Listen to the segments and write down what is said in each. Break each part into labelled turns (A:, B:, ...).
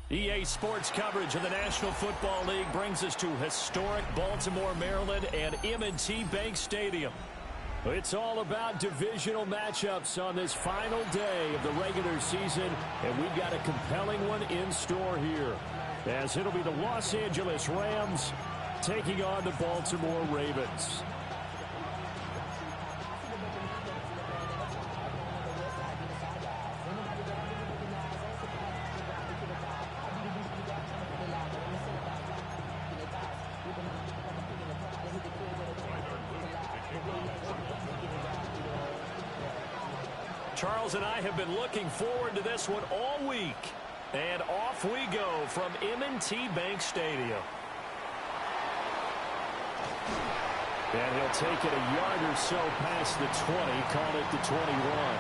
A: EA Sports coverage of the National Football League brings us to historic Baltimore, Maryland and M&T Bank Stadium. It's all about divisional matchups on this final day of the regular season, and we've got a compelling one in store here, as it'll be the Los Angeles Rams taking on the Baltimore Ravens. Charles and I have been looking forward to this one all week. And off we go from M&T Bank Stadium. And he'll take it a yard or so past the 20, call it the 21.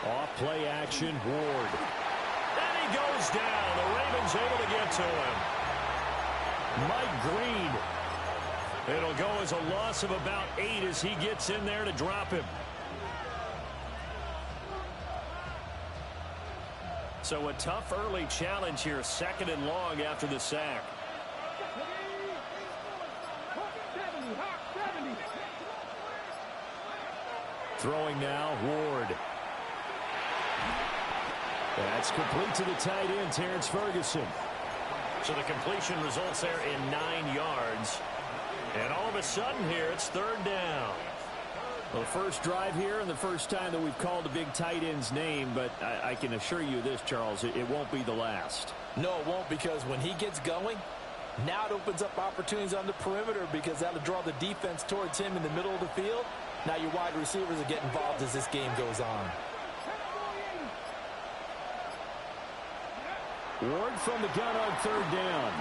A: Off play action, Ward. And he goes down. The Ravens able to get to him. Mike Green. It'll go as a loss of about 8 as he gets in there to drop him. So a tough early challenge here, 2nd and long after the sack. Throwing now, Ward. That's complete to the tight end, Terrence Ferguson. So the completion results there in 9 yards. And all of a sudden here, it's 3rd down. Well, the first drive here and the first time that we've called a big tight end's name, but I can assure you this, Charles, it won't be the last.
B: No, it won't, because when he gets going, now it opens up opportunities on the perimeter, because that'll draw the defense towards him in the middle of the field. Now your wide receivers will get involved as this game goes on.
A: Ward from the gun on 3rd down.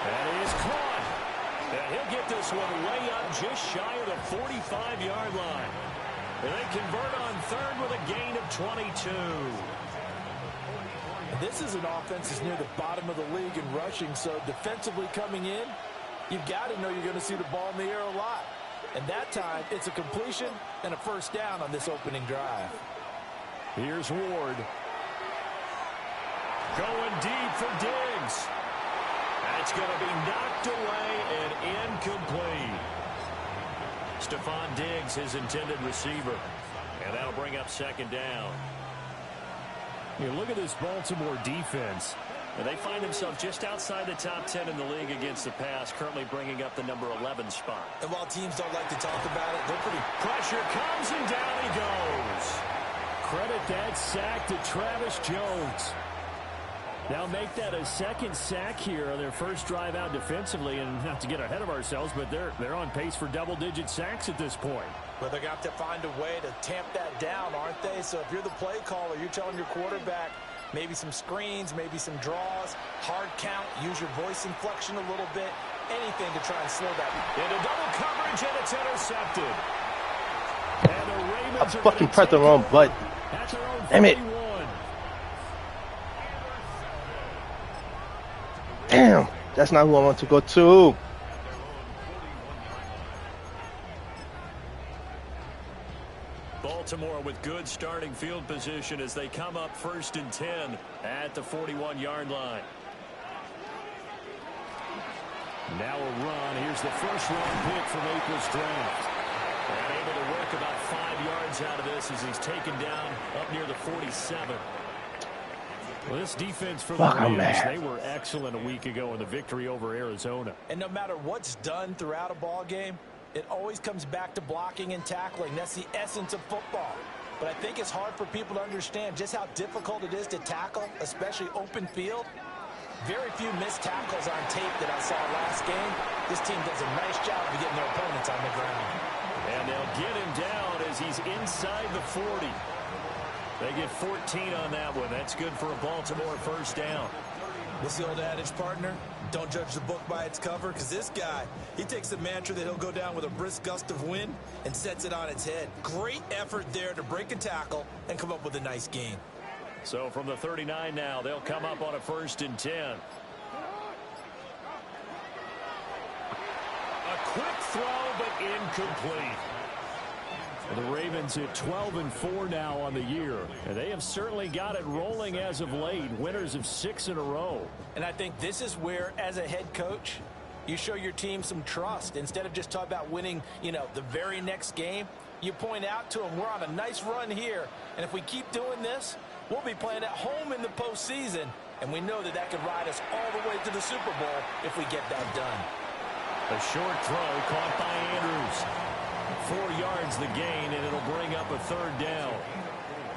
A: And he is caught. And he'll get this one way up just shy of the 45-yard line. And they convert on 3rd with a gain of 22.
B: And this is an offense that's near the bottom of the league in rushing, so defensively coming in, you've got to know you're going to see the ball in the air a lot. And that time, it's a completion and a 1st down on this opening drive.
A: Here's Ward. Going deep for Diggs. That's going to be knocked away and incomplete. Stephon Diggs, his intended receiver. And that'll bring up 2nd down. You look at this Baltimore defense. And they find themselves just outside the top 10 in the league against the pass, currently bringing up the number 11 spot.
B: And while teams don't like to talk about it, they're pretty...
A: Pressure comes and down he goes. Credit that sack to Travis Jones. Now make that a 2nd sack here on their first drive out defensively, and not to get ahead of ourselves, but they're on pace for double-digit sacks at this point.
B: But they're going to have to find a way to tamp that down, aren't they? So if you're the play caller, you're telling your quarterback, maybe some screens, maybe some draws, hard count, use your voice inflection a little bit, anything to try and slow that.
A: Into double coverage, and it's intercepted. And the Ravens
C: I fucking pressed the wrong button. Damn it. Damn, that's not who I want to go to.
A: Baltimore with good starting field position as they come up 1st and 10 at the 41-yard line. Now a run. Here's the first-round pick from April's draft. And able to work about 5 yards out of this as he's taken down up near the 47. Well, this defense for the Rams, they were excellent a week ago in the victory over Arizona.
B: And no matter what's done throughout a ball game, it always comes back to blocking and tackling. That's the essence of football. But I think it's hard for people to understand just how difficult it is to tackle, especially open field. Very few missed tackles on tape that I saw last game. This team does a nice job of getting their opponents on the ground.
A: And they'll get him down as he's inside the 40. They get 14 on that one. That's good for a Baltimore 1st down.
B: What's the old adage, partner? Don't judge the book by its cover, because this guy, he takes a mantra that he'll go down with a brisk gust of wind and sets it on its head. Great effort there to break a tackle and come up with a nice gain.
A: So from the 39 now, they'll come up on a 1st and 10. A quick throw, but incomplete. The Ravens at 12-4 now on the year, and they have certainly got it rolling as of late, winners of 6 in a row.
B: And I think this is where, as a head coach, you show your team some trust. Instead of just talking about winning, the very next game, you point out to them, we're on a nice run here, and if we keep doing this, we'll be playing at home in the postseason, and we know that could ride us all the way to the Super Bowl if we get that done.
A: A short throw caught by Andrews. 4 yards the gain, and it'll bring up a 3rd down.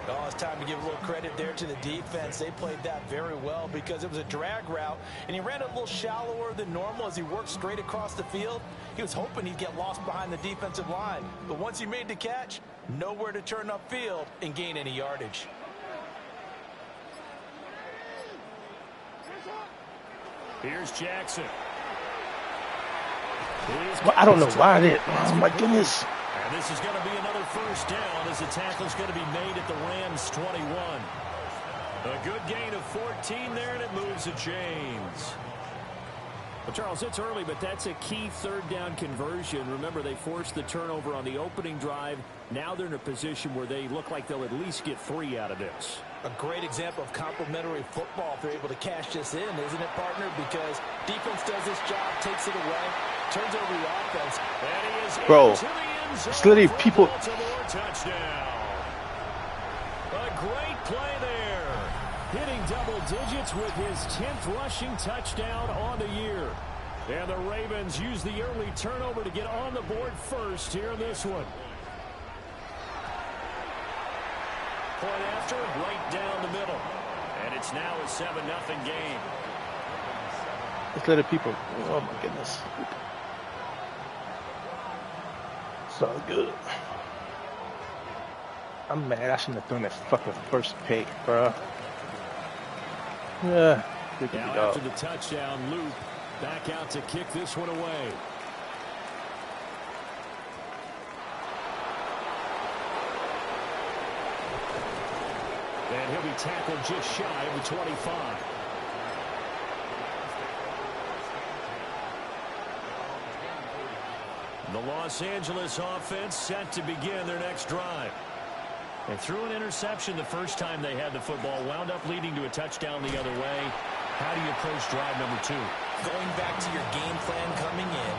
B: Oh, it's time to give a little credit there to the defense. They played that very well because it was a drag route, and he ran a little shallower than normal as he worked straight across the field. He was hoping he'd get lost behind the defensive line, but once he made the catch, nowhere to turn upfield and gain any yardage.
A: Here's Jackson.
C: I don't know why they. Oh my goodness.
A: And this is going to be another 1st down as the tackle's going to be made at the Rams 21. A good gain of 14 there, and it moves the chains. Well, Charles, it's early, but that's a key 3rd down conversion. Remember, they forced the turnover on the opening drive. Now they're in a position where they look like they'll at least get 3 out of this.
B: A great example of complementary football if they're able to cash this in, isn't it, partner? Because defense does this job, takes it away, turns over the offense.
C: Bro, it's literally people.
A: Touchdown. A great play there. Hitting double digits with his 10th rushing touchdown on the year. And the Ravens use the early turnover to get on the board first here in this one. Point after, right down the middle. And it's now a 7-0 game.
C: It's little people. Oh my goodness. So good. I'm mad. I shouldn't have thrown that fucking first pick, bro. Yeah.
A: Now after the touchdown, Loop back out to kick this one away. And he'll be tackled just shy of the 25. The Los Angeles offense set to begin their next drive. They threw an interception the first time they had the football, wound up leading to a touchdown the other way. How do you approach drive number 2?
B: Going back to your game plan coming in,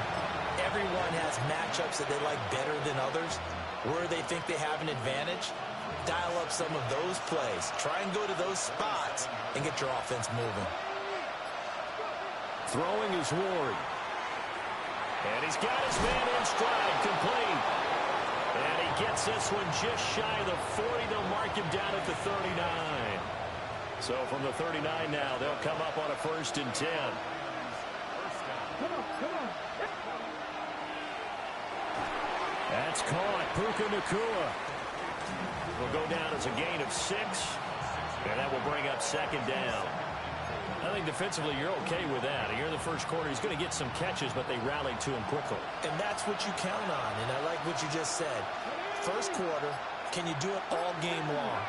B: everyone has matchups that they like better than others. Where they think they have an advantage, dial up some of those plays. Try and go to those spots and get your offense moving.
A: Throwing is Ward. And he's got his man in stride, complete. And he gets this one just shy of the 40. They'll mark him down at the 39. So from the 39 now, they'll come up on a 1st and 10. That's caught. Puka Nacua will go down as a gain of 6. And that will bring up 2nd down. I think defensively you're okay with that. Here in the first quarter, he's going to get some catches, but they rallied to him quickly.
B: And that's what you count on, and I like what you just said. First quarter, can you do it all game long?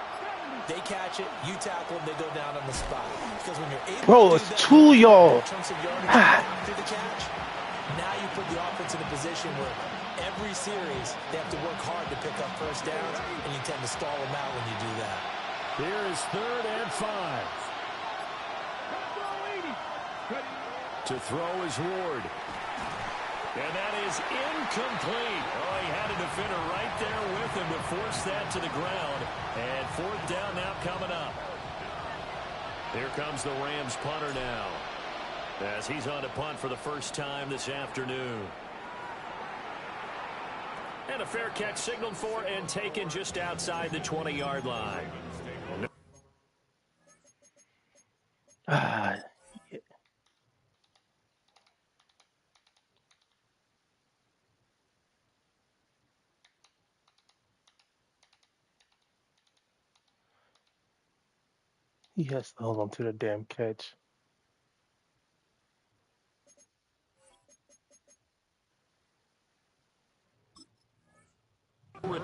B: They catch it, you tackle them, they go down on the spot. Because when you're able to do that,
C: 2 y'all.
B: Chunks of yardage through the catch, now you put the offense in a position where every series they have to work hard to pick up first downs, and you tend to stall them out when you do that.
A: Here is 3rd and 5. To throw is Ward. And that is incomplete. Oh, he had a defender right there with him to force that to the ground. And 4th down now coming up. Here comes the Rams punter now, as he's on to punt for the first time this afternoon. And a fair catch signaled for and taken just outside the 20-yard line.
C: He has to hold on to the damn catch.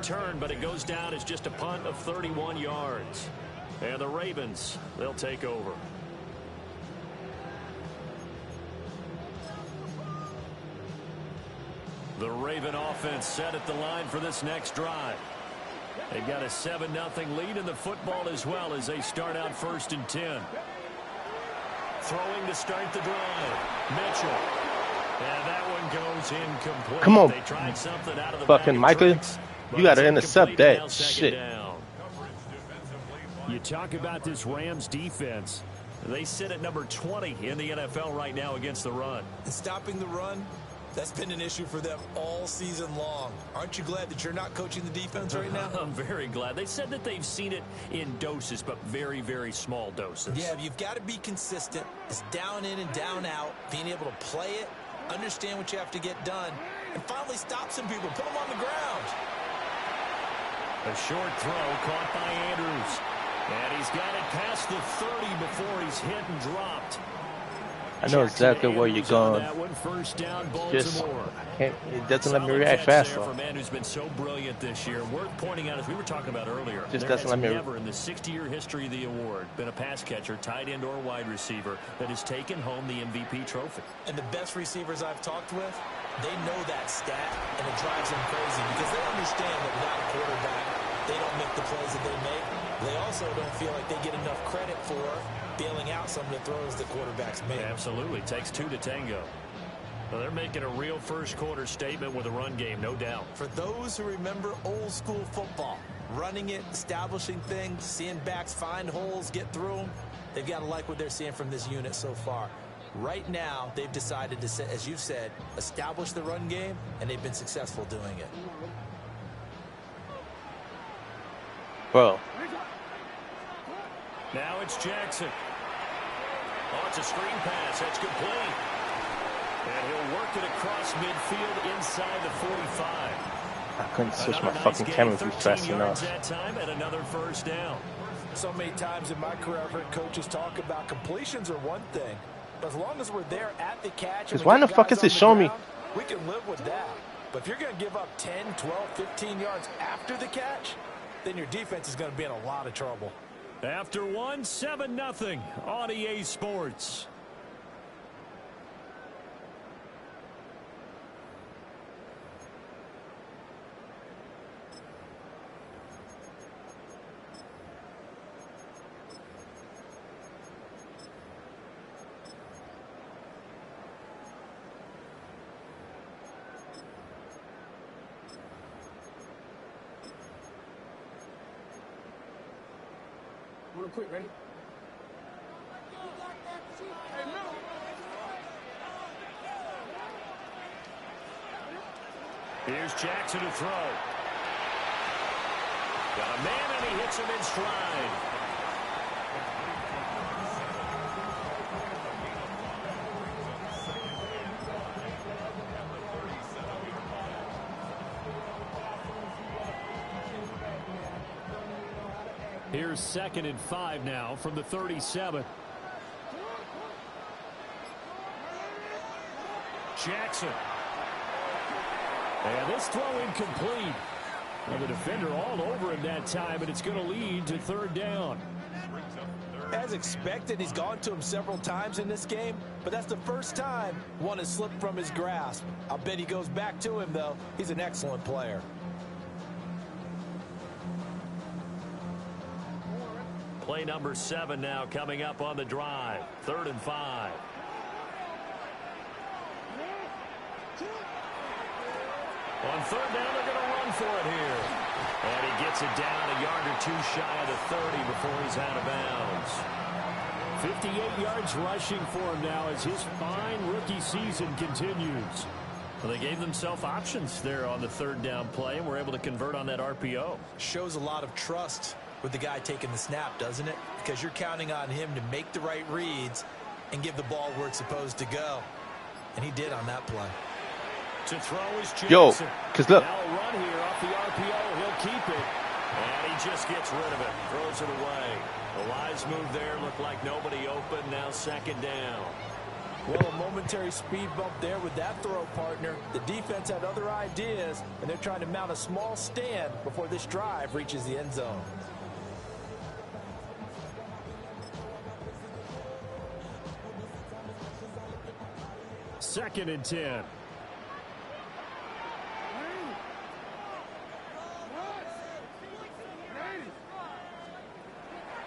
A: return, but it goes down as just a punt of 31 yards. And the Ravens, they'll take over. The Raven offense set at the line for this next drive. They've got a 7-0 lead in the football as well as they start out 1st and 10. Throwing to start the drive. Mitchell. And that one goes incomplete.
C: Come on.
A: They tried something out of the
C: Fucking Michael. You got to intercept that shit.
A: Down. You talk about this Rams defense. They sit at number 20 in the NFL right now against the run.
B: And stopping the run, that's been an issue for them all season long. Aren't you glad that you're not coaching the defense right now?
A: I'm very glad. They said that they've seen it in doses, but very, very small doses.
B: Yeah, you've got to be consistent. It's down in and down out, being able to play it, understand what you have to get done, and finally stop some people, put them on the ground.
A: A short throw caught by Andrews. And he's got it past the 30 before he's hit and dropped.
C: I know exactly where you're going. Just, it doesn't let me react fast
A: enough. For a man who's been so brilliant this year, worth pointing out, as we were talking about earlier,
C: just
A: there
C: doesn't
A: has
C: let me.
A: Never in the 60-year history of the award been a pass catcher, tight end, or wide receiver that has taken home the MVP trophy.
B: And the best receivers I've talked with, they know that stat, and it drives them crazy because they understand that without a quarterback, they don't make the plays that they make. They also don't feel like they get enough credit for bailing out some of the throws the quarterbacks make.
A: Absolutely. Takes two to tango. Well, they're making a real first-quarter statement with a run game, no doubt.
B: For those who remember old-school football, running it, establishing things, seeing backs find holes, get through them, they've got to like what they're seeing from this unit so far. Right now, they've decided to, as you said, establish the run game, and they've been successful doing it.
C: Bro.
A: Now it's Jackson. Oh, it's a screen pass. That's complete. And he'll work it across midfield inside the 45.
C: I couldn't switch my fucking camera through fast enough.
A: That time and another first down.
B: So many times in my career, I've heard coaches talk about completions are one thing. But as long as we're there at the catch,
C: because why the fuck is it showing me?
B: We can live with that. But if you're going to give up 10, 12, 15 yards after the catch, then your defense is going to be in a lot of trouble.
A: After one, 7-0 on EA Sports.
D: Real quick, ready?
A: Here's Jackson to throw. Got a man, and he hits him in stride. Here's 2nd and 5 now from the 37. Jackson. And this throw incomplete. Well, the defender all over him that time, and it's going to lead to 3rd down.
B: As expected, he's gone to him several times in this game, but that's the first time one has slipped from his grasp. I'll bet he goes back to him, though. He's an excellent player.
A: Play number 7 now coming up on the drive. 3rd and 5. On 3rd down, they're going to run for it here. And he gets it down a yard or 2 shy of the 30 before he's out of bounds. 58 yards rushing for him now as his fine rookie season continues. Well, they gave themselves options there on the 3rd down play, and were able to convert on that RPO.
B: Shows a lot of trust with the guy taking the snap, doesn't it? Because you're counting on him to make the right reads and give the ball where it's supposed to go. And he did on that play.
A: To throw is Jackson.
C: Yo, because look.
A: Now a run here off the RPO. He'll keep it. And he just gets rid of it. Throws it away. A wise move there. Looked like nobody open. Now 2nd down.
B: Well, a momentary speed bump there with that throw, partner. The defense had other ideas, and they're trying to mount a small stand before this drive reaches the end zone.
A: Second and 10.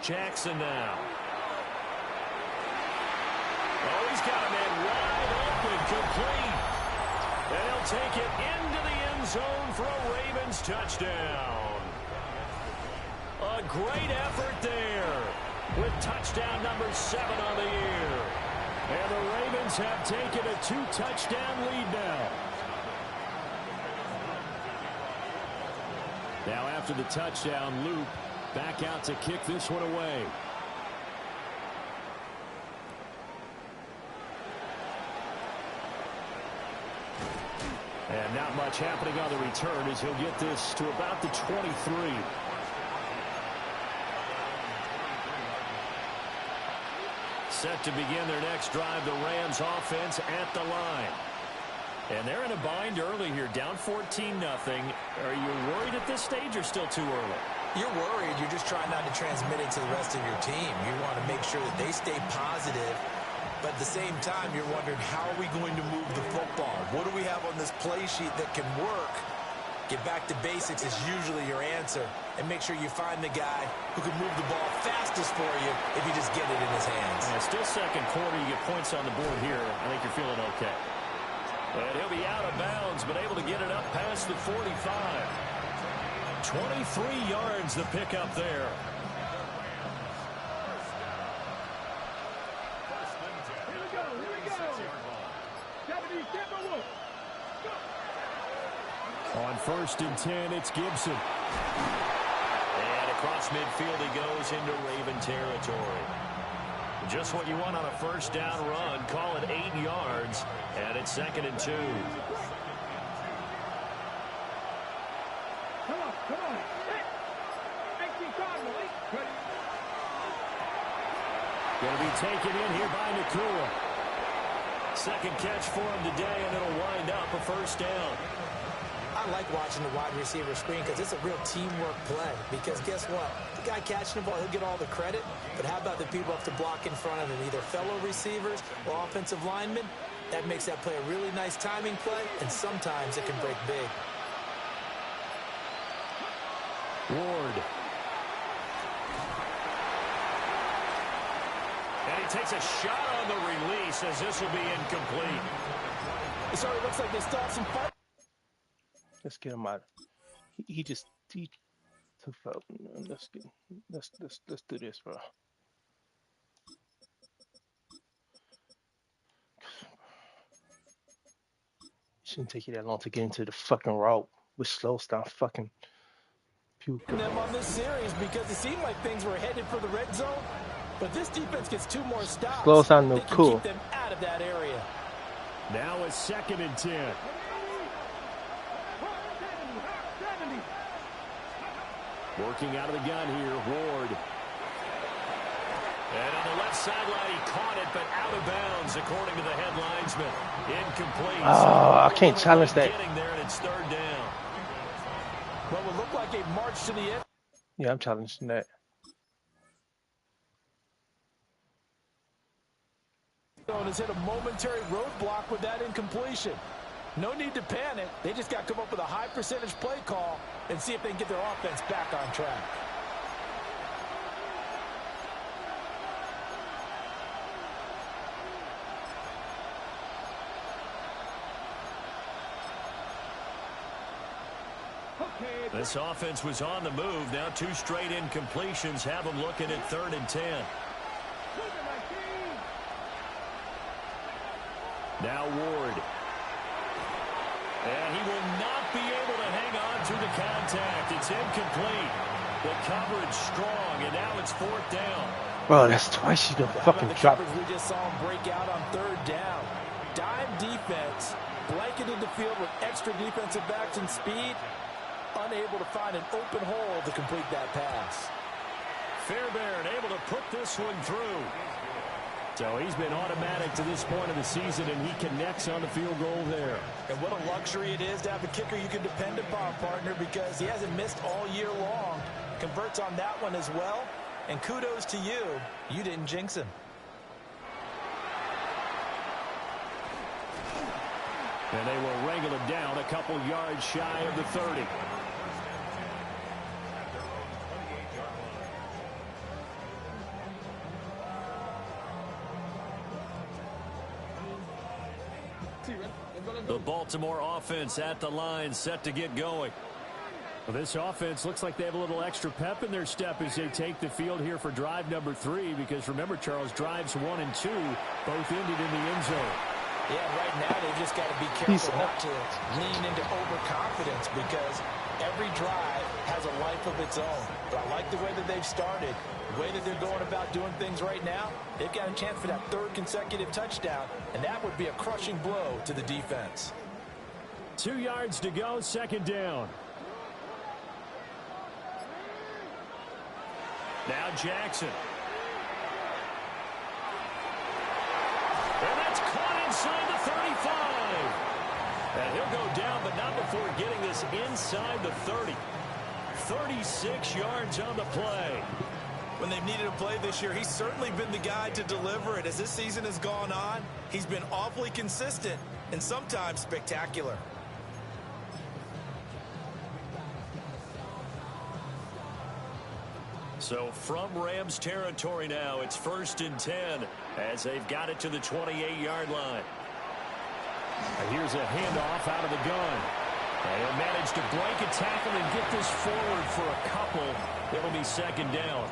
A: Jackson now. Oh, he's got a man wide open, complete. And he'll take it into the end zone for a Ravens touchdown. A great effort there with touchdown number 7 on the year. And the Ravens have taken a 2-touchdown lead now. Now after the touchdown, loop back out to kick this one away. And not much happening on the return as he'll get this to about the 23. Set to begin their next drive, the Rams offense at the line. And they're in a bind early here, down 14-0. Are you worried at this stage or still too early?
B: You're worried. You're just trying not to transmit it to the rest of your team. You want to make sure that they stay positive. But at the same time, you're wondering, how are we going to move the football? What do we have on this play sheet that can work? Get back to basics is usually your answer. And make sure you find the guy who can move the ball fastest for you if you just get it in his hands.
A: Yeah, still second quarter. You get points on the board here. I think you're feeling okay. And he'll be out of bounds, but able to get it up past the 45. 23 yards the pickup there. On 1st and 10, it's Gibson. And across midfield he goes into Raven territory. Just what you want on a first down run. Call it 8 yards. And it's 2nd and 2.
D: Come on.
A: Going to be taken in here by Nakua. Second catch for him today, and it'll wind up a first down.
B: I like watching the wide receiver screen because it's a real teamwork play. Because guess what? The guy catching the ball, he'll get all the credit. But how about the people have to block in front of him, either fellow receivers or offensive linemen? That makes that play a really nice timing play, and sometimes it can break big.
A: Ward. And he takes a shot on the release as this will be incomplete.
B: It already looks like they still have some fun.
C: Let's get him out. He took out. Let's do this, bro. Shouldn't take you that long to get into the fucking route with slow stop fucking puke.
B: Them on this series because it seemed like things were headed for the red zone, but this defense gets 2 more stops.
C: Slow sound no cool.
B: Keep them out of that area.
A: Now it's 2nd and 10. Working out of the gun here, Ward. And on the left sideline, he caught it, but out of bounds, according to the head linesman. Incomplete.
C: Oh, I can't challenge that.
A: Getting there, and it's 3rd down.
B: Well, it looked like a march to the end.
C: Yeah, I'm challenging that.
B: Has hit a momentary roadblock with that incompletion. No need to panic. They just got to come up with a high percentage play call and see if they can get their offense back on track.
A: This offense was on the move. Now 2 straight incompletions have them looking at 3rd and 10. Now Ward. And he will not be able to hang on to the contact. It's incomplete. The coverage strong, and now it's 4th down.
C: Bro, that's twice you done fucking dropped.
B: We just saw him break out on 3rd down. Dime defense, blanketed the field with extra defensive backs and speed, unable to find an open hole to complete that pass.
A: Fairbairn able to put this one through. So he's been automatic to this point of the season, and he connects on the field goal there.
B: And what a luxury it is to have a kicker you can depend upon, partner, because he hasn't missed all year long. Converts on that one as well. And kudos to you. You didn't jinx him.
A: And they will wrangle him down a couple yards shy of the 30. The Baltimore offense at the line, set to get going. Well, this offense looks like they have a little extra pep in their step as they take the field here for drive number 3. Because remember, Charles, drives 1 and 2 both ended in the end zone.
B: Yeah, right now they just got to be careful not to lean into overconfidence because every drive has a life of its own. But I like the way that they've started, the way that they're going about doing things right now. They've got a chance for that 3rd consecutive touchdown, and that would be a crushing blow to the defense.
A: 2 yards to go, 2nd down. Now Jackson. And that's caught inside the 35. And he'll go down, but not before getting this inside the 30. 36 yards on the play.
B: When they've needed a play this year, he's certainly been the guy to deliver it. As this season has gone on, he's been awfully consistent and sometimes spectacular.
A: So from Rams territory now, it's 1st and 10 as they've got it to the 28-yard line. And here's a handoff out of the gun. And he'll manage to break a tackle and get this forward for a couple. It'll be 2nd down.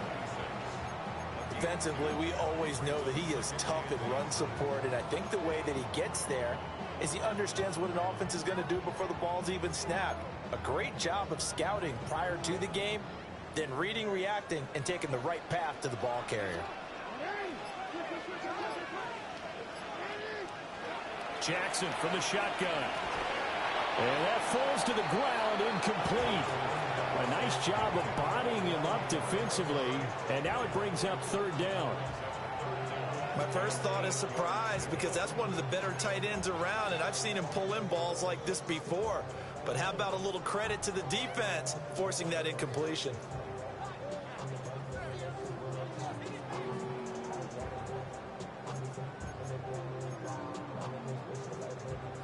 B: Defensively, we always know that he is tough in run support, and I think the way that he gets there is he understands what an offense is going to do before the ball's even snapped. A great job of scouting prior to the game, then reading, reacting, and taking the right path to the ball carrier.
A: Jackson from the shotgun. And that falls to the ground, incomplete. A nice job of bodying him up defensively, and now it brings up 3rd down.
B: My first thought is surprise because that's one of the better tight ends around, and I've seen him pull in balls like this before. But how about a little credit to the defense forcing that incompletion?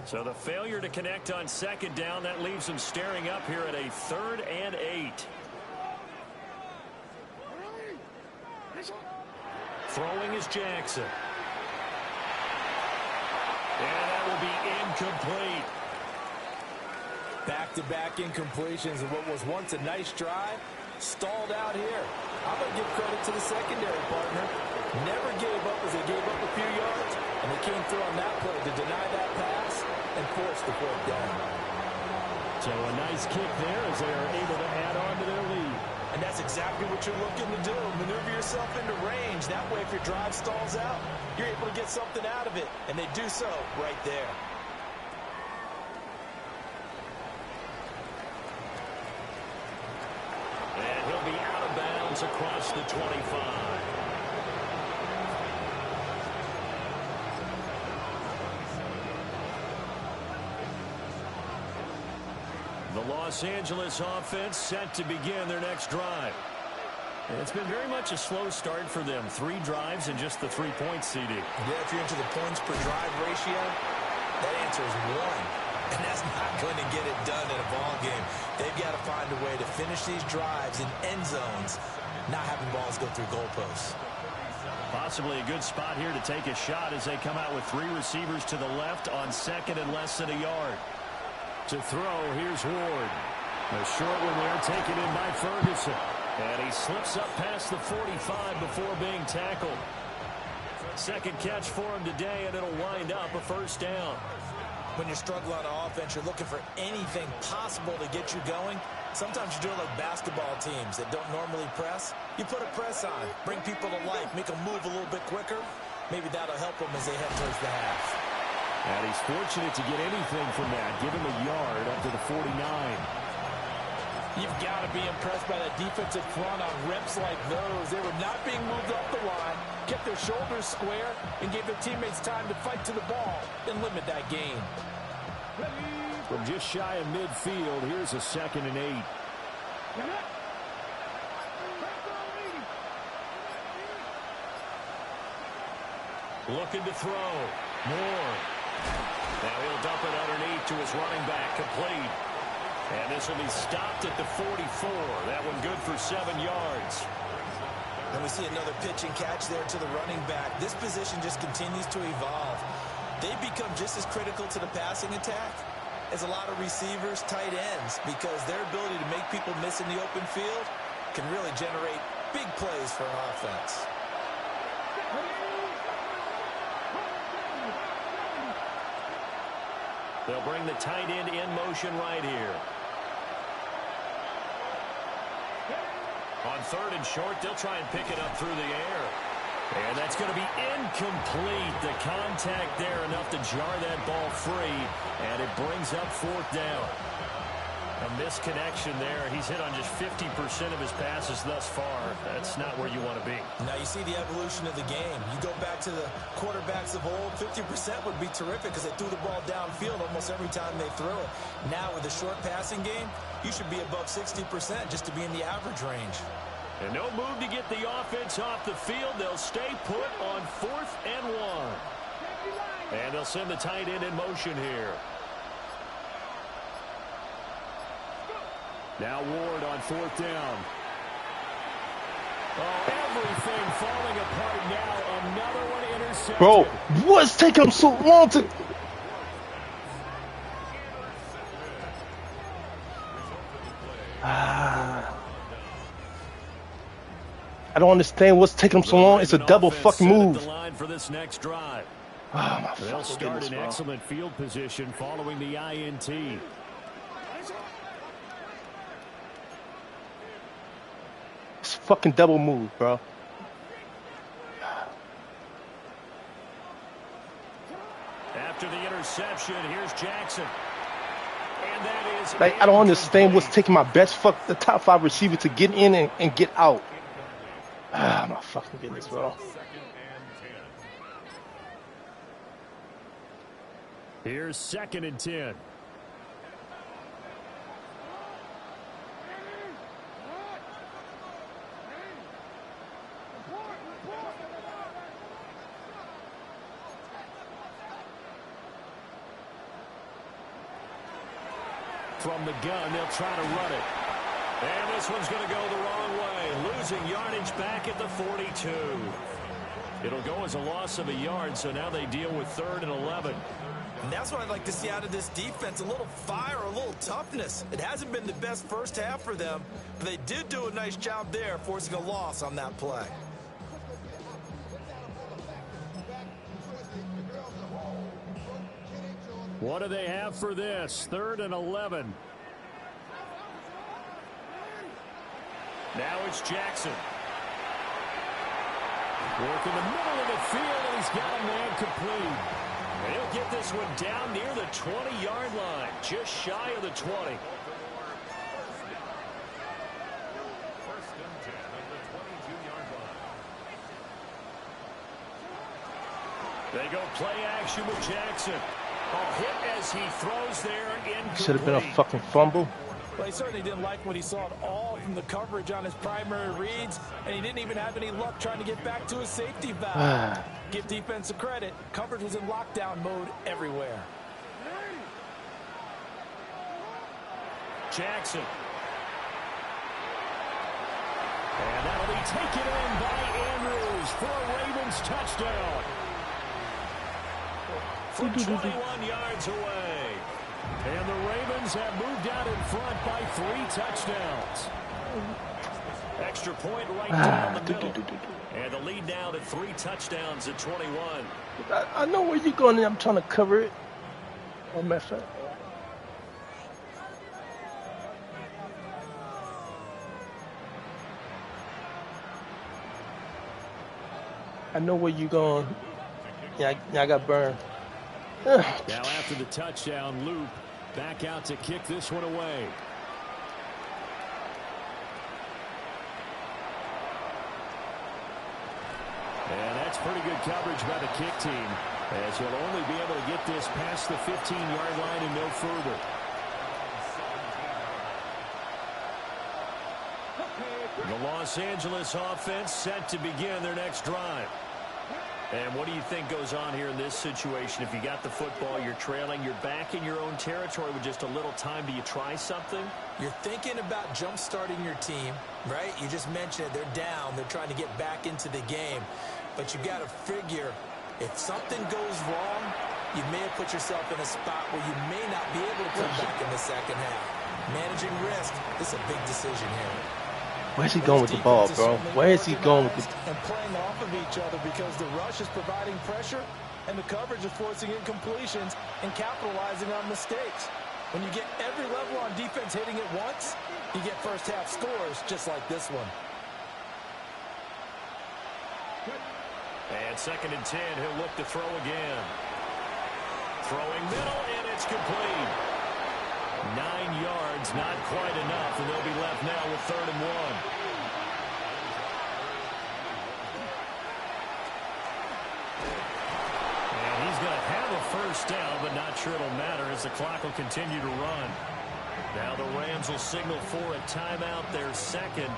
A: So the failure to connect on 2nd down, that leaves them staring up here at a 3rd and 8. Throwing is Jackson. And that will be incomplete.
B: Back-to-back incompletions of what was once a nice drive, stalled out here. I'm going to give credit to the secondary partner. Never gave up as they gave up a few yards, and they came through on that play to deny that pass and force the 4th down.
A: So a nice kick there as they are able to add on to their lead.
B: And that's exactly what you're looking to do. Maneuver yourself into range. That way, if your drive stalls out, you're able to get something out of it. And they do so right there.
A: And he'll be out of bounds across the 25. The Los Angeles offense set to begin their next drive. And it's been very much a slow start for them. 3 drives and just the 3-point CD.
B: Yeah, if you're into the points per drive ratio, that answer is 1. And that's not going to get it done in a ball game. They've got to find a way to finish these drives in end zones, not having balls go through goalposts.
A: Possibly a good spot here to take a shot as they come out with 3 receivers to the left on 2nd and less than a yard. To throw, here's Ward. A short one there taken in by Ferguson. And he slips up past the 45 before being tackled. 2nd catch for him today, and it'll wind up a 1st down.
B: When you're struggling on offense, you're looking for anything possible to get you going. Sometimes you do it like basketball teams that don't normally press. You put a press on, bring people to life, make them move a little bit quicker. Maybe that'll help them as they head towards the half.
A: And he's fortunate to get anything from that. Give him a yard up to the 49.
B: You've got to be impressed by that defensive front on reps like those. They were not being moved off the line. kept their shoulders square, and gave their teammates time to fight to the ball and limit that gain.
A: From just shy of midfield, here's a 2nd and 8. Looking to throw. Moore. Now he'll dump it underneath to his running back, complete. And this will be stopped at the 44. That one good for 7 yards.
B: And we see another pitch and catch there to the running back. This position just continues to evolve. They become just as critical to the passing attack as a lot of receivers, tight ends, because their ability to make people miss in the open field can really generate big plays for an offense.
A: They'll bring the tight end in motion right here. On 3rd and short, they'll try and pick it up through the air. And that's going to be incomplete. The contact there enough to jar that ball free. And it brings up 4th down. A misconnection there. He's hit on just 50% of his passes thus far. That's not where you want to be.
B: Now you see the evolution of the game. You go back to the quarterbacks of old, 50% would be terrific because they threw the ball downfield almost every time they threw it. Now with a short passing game, you should be above 60% just to be in the average range.
A: And no move to get the offense off the field. They'll stay put on 4th and 1. And they'll send the tight end in motion here. Now Ward on 4th down. Oh, everything falling apart now. Another one intercepted.
C: Bro, what's taking him so long to... I don't understand what's taking him so long. It's a double fucking move.
A: The line for this next drive.
C: Oh, my
A: They'll start
C: goodness,
A: in
C: bro.
A: excellent field position following the INT.
C: It's a fucking double move, bro.
A: After the interception, here's Jackson. And that is
C: Like, I don't understand what's taking my the top 5 receiver to get in and get out. Ah, my fucking goodness, bro.
A: Here's 2nd and 10. From the gun, they'll try to run it. And this one's going to go the wrong way. Losing yardage back at the 42. It'll go as a loss of a yard, so now they deal with 3rd and 11.
B: And that's what I'd like to see out of this defense, a little fire, a little toughness. It hasn't been the best first half for them, but they did do a nice job there, forcing a loss on that play.
A: What do they have for this? 3rd and 11. Now it's Jackson. Work in the middle of the field, and he's got a man complete. And he'll get this one down near the 20-yard line, just shy of the 20. They go play action with Jackson. A hit as he throws there.
C: Should have been a fucking fumble.
B: Well, he certainly didn't like what he saw at all from the coverage on his primary reads, and he didn't even have any luck trying to get back to his safety valve. Give defense a credit. Coverage was in lockdown mode everywhere.
A: Jackson. And that'll be taken in by Andrews for a Ravens touchdown. From 21 yards away. And the Ravens have moved out in front by 3 touchdowns. Extra point right down the middle. And the lead now to 3 touchdowns at 21.
C: I know where you're going, and I'm trying to cover it. Oh, my friend. I know where you're going. Yeah, I got burned.
A: Now after the touchdown, Loop back out to kick this one away. And that's pretty good coverage by the kick team, as he'll only be able to get this past the 15-yard line and no further. The Los Angeles offense set to begin their next drive. And what do you think goes on here in this situation? If you got the football, you're trailing, you're back in your own territory with just a little time. Do you try something?
B: You're thinking about jump-starting your team, right? You just mentioned it. They're down. They're trying to get back into the game. But you got to figure, if something goes wrong, you may have put yourself in a spot where you may not be able to come back in the second half. Managing risk, this is a big decision here.
C: Where's he going with the ball, bro? Where is he going with the...
B: And playing off of each other because the rush is providing pressure and the coverage is forcing incompletions and capitalizing on mistakes. When you get every level on defense hitting it once, you get first half scores just like this one.
A: And 2nd and 10, he'll look to throw again. Throwing middle, and it's complete. 9 yards, not quite enough, and they'll be left now with 3rd and 1. And he's going to have a first down, but not sure it'll matter as the clock will continue to run. Now the Rams will signal for a timeout, their second,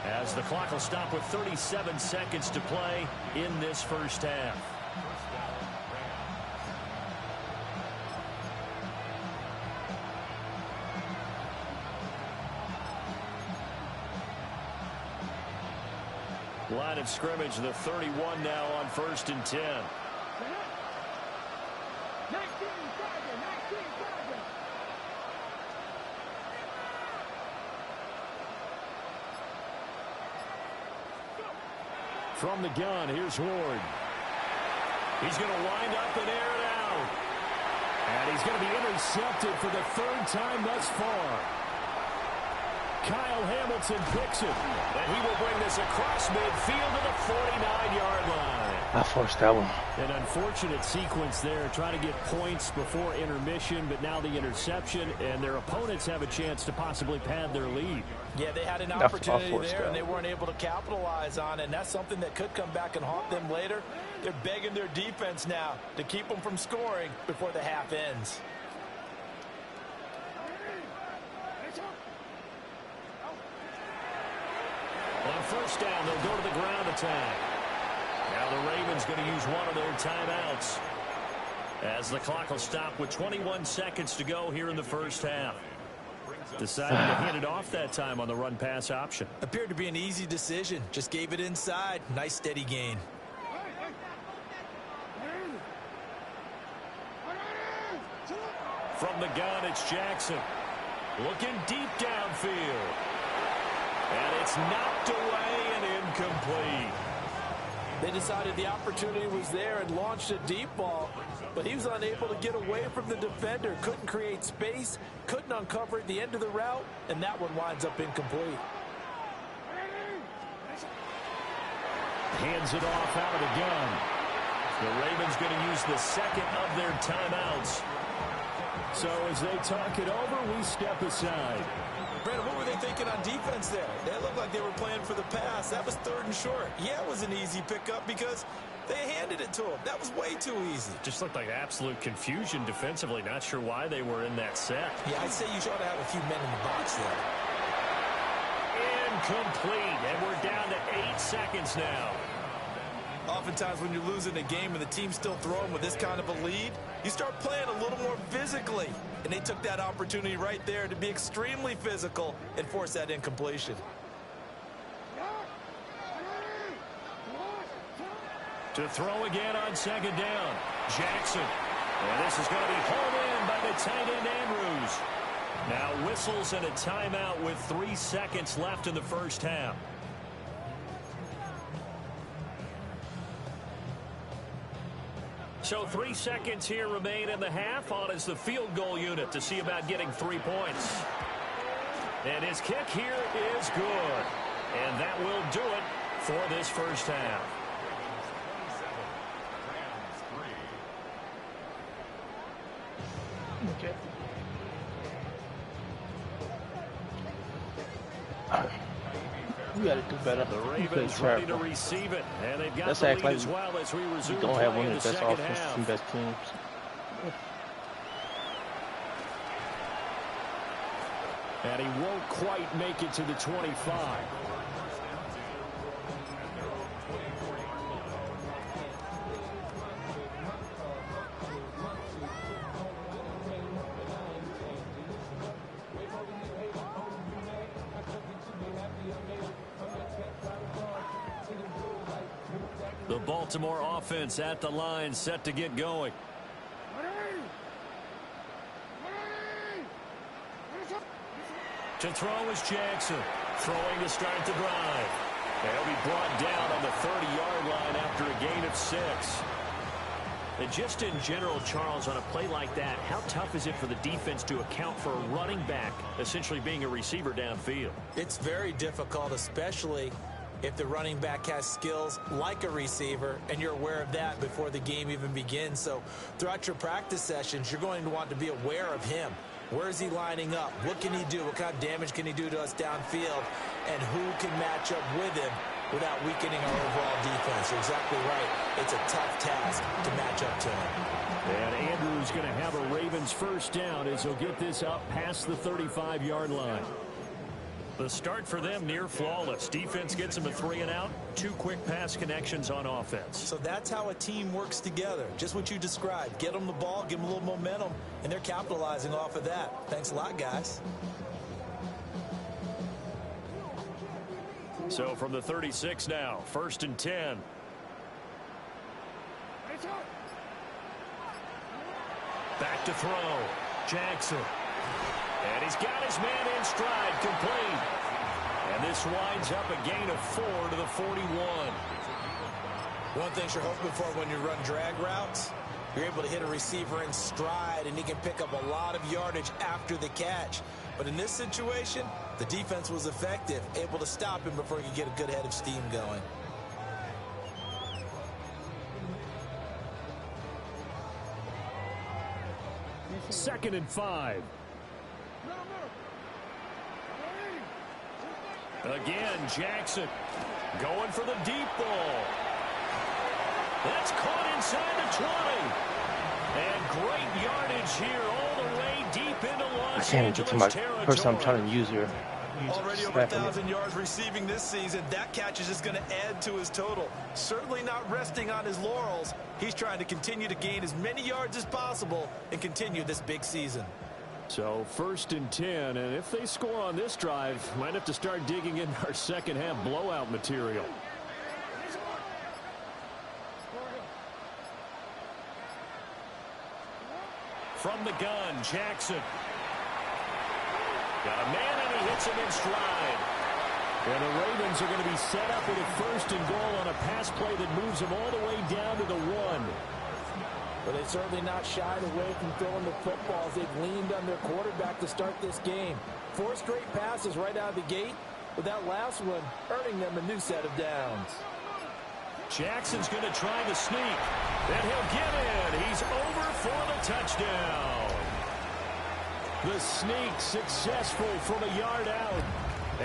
A: as the clock will stop with 37 seconds to play in this first half. Line of scrimmage, the 31 now on 1st and 10. From the gun, here's Ward. He's going to wind up and air it out. And he's going to be intercepted for the 3rd time thus far. Kyle Hamilton picks it, and he will bring this across midfield to the 49-yard line.
C: I forced that one.
A: An unfortunate sequence there, trying to get points before intermission, but now the interception, and their opponents have a chance to possibly pad their lead.
B: Yeah, they had an opportunity there, and they weren't able to capitalize on it, and that's something that could come back and haunt them later. They're begging their defense now to keep them from scoring before the half ends.
A: On 1st down, they'll go to the ground attack. Now the Ravens going to use one of their timeouts, as the clock will stop with 21 seconds to go here in the first half. Decided to hand it off that time on the run-pass option.
B: Appeared to be an easy decision. Just gave it inside. Nice steady gain.
A: From the gun, it's Jackson. Looking deep downfield. And it's knocked away and incomplete.
B: They decided the opportunity was there and launched a deep ball, but he was unable to get away from the defender. Couldn't create space, couldn't uncover at the end of the route, and that one winds up incomplete.
A: Hands it off out of the gun. The Ravens going to use the second of their timeouts. So as they talk it over, we step aside.
B: Brandon, what were they thinking on defense there? They looked like they were playing for the pass. That was 3rd and short. Yeah, it was an easy pickup because they handed it to him. That was way too easy.
A: Just looked like absolute confusion defensively. Not sure why they were in that set.
B: Yeah, I'd say you ought to have a few men in the box there.
A: Incomplete, and we're down to 8 seconds now.
B: Oftentimes when you're losing a game and the team's still throwing with this kind of a lead, you start playing a little more physically. And they took that opportunity right there to be extremely physical and force that incompletion.
A: To throw again on 2nd down, Jackson. And this is going to be hauled in by the tight end Andrews. Now whistles and a timeout with 3 seconds left in the first half. So 3 seconds here remain in the half. On is the field goal unit to see about getting 3 points. And his kick here is good. And that will do it for this first half.
C: Okay. We got to do better.
A: The
C: We played
A: Ravens ready to
C: terrible.
A: receive it, and they've got
C: Let's
A: the
C: act
A: lead
C: like
A: as well as we
C: we
A: resume
C: don't have
A: play
C: one
A: in
C: of
A: the
C: the best
A: second
C: offenses
A: half.
C: and best teams.
A: And he won't quite make it to the 25. The Baltimore offense at the line, set to get going. To throw is Jackson. Throwing to start the drive. And he'll be brought down on the 30-yard line after a gain of 6. And just in general, Charles, on a play like that, how tough is it for the defense to account for a running back essentially being a receiver downfield?
B: It's very difficult, especially if the running back has skills like a receiver, and you're aware of that before the game even begins. So throughout your practice sessions, you're going to want to be aware of him. Where is he lining up? What can he do? What kind of damage can he do to us downfield? And who can match up with him without weakening our overall defense? You're exactly right. It's a tough task to match up to him.
A: And Andrews going to have a Ravens first down as he'll get this up past the 35-yard line. The start for them near flawless. Defense gets them a 3-and-out. 2 quick pass connections on offense.
B: So that's how a team works together. Just what you described. Get them the ball, give them a little momentum, and they're capitalizing off of that. Thanks a lot, guys.
A: So from the 36 now, 1st and 10. Back to throw. Jackson. And he's got his man in stride, complete. And this winds up a gain of 4 to the 41.
B: One thing you're hoping for when you run drag routes, you're able to hit a receiver in stride, and he can pick up a lot of yardage after the catch. But in this situation, the defense was effective, able to stop him before he could get a good head of steam going.
A: Second and 5. Again, Jackson going for the deep ball. That's caught inside the 20. And great yardage here all the way deep into Los Angeles territory.
C: First time trying to use her.
B: Already over 1,000 yards receiving this season. That catch is just going to add to his total. Certainly not resting on his laurels. He's trying to continue to gain as many yards as possible and continue this big season.
A: So 1st and 10, and if they score on this drive, might have to start digging in our second half blowout material. From the gun, Jackson. Got a man, and he hits him in stride. And the Ravens are going to be set up with a 1st and goal on a pass play that moves them all the way down to the 1.
B: But they've certainly not shied away from throwing the footballs. They've leaned on their quarterback to start this game. 4 straight passes right out of the gate, with that last one earning them a new set of downs.
A: Jackson's going to try the sneak. And he'll get in. He's over for the touchdown. The sneak successful from a yard out.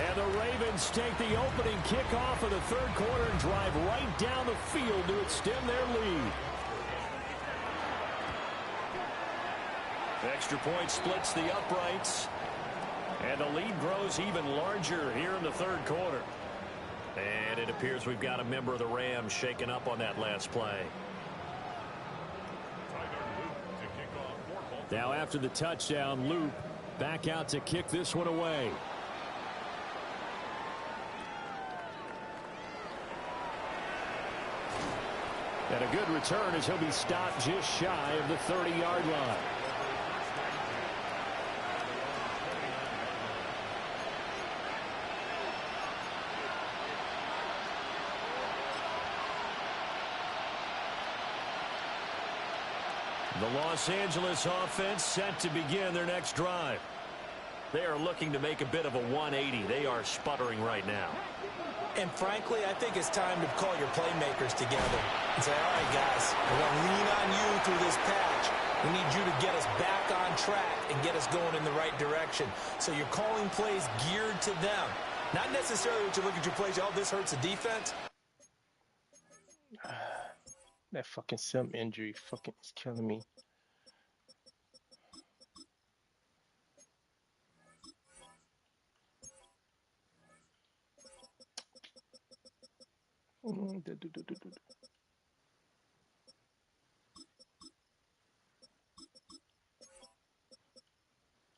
A: And the Ravens take the opening kickoff of the 3rd quarter and drive right down the field to extend their lead. Extra point splits the uprights. And the lead grows even larger here in the 3rd quarter. And it appears we've got a member of the Rams shaken up on that last play. Now after the touchdown, Loop back out to kick this one away. And a good return as he'll be stopped just shy of the 30-yard line. The Los Angeles offense set to begin their next drive. They are looking to make a bit of a 180. They are sputtering right now.
B: And frankly, I think it's time to call your playmakers together and say, all right, guys, we're going to lean on you through this patch. We need you to get us back on track and get us going in the right direction. So you're calling plays geared to them. Not necessarily what you look at your plays. Oh, this hurts the defense.
C: That fucking sim injury fucking is killing me.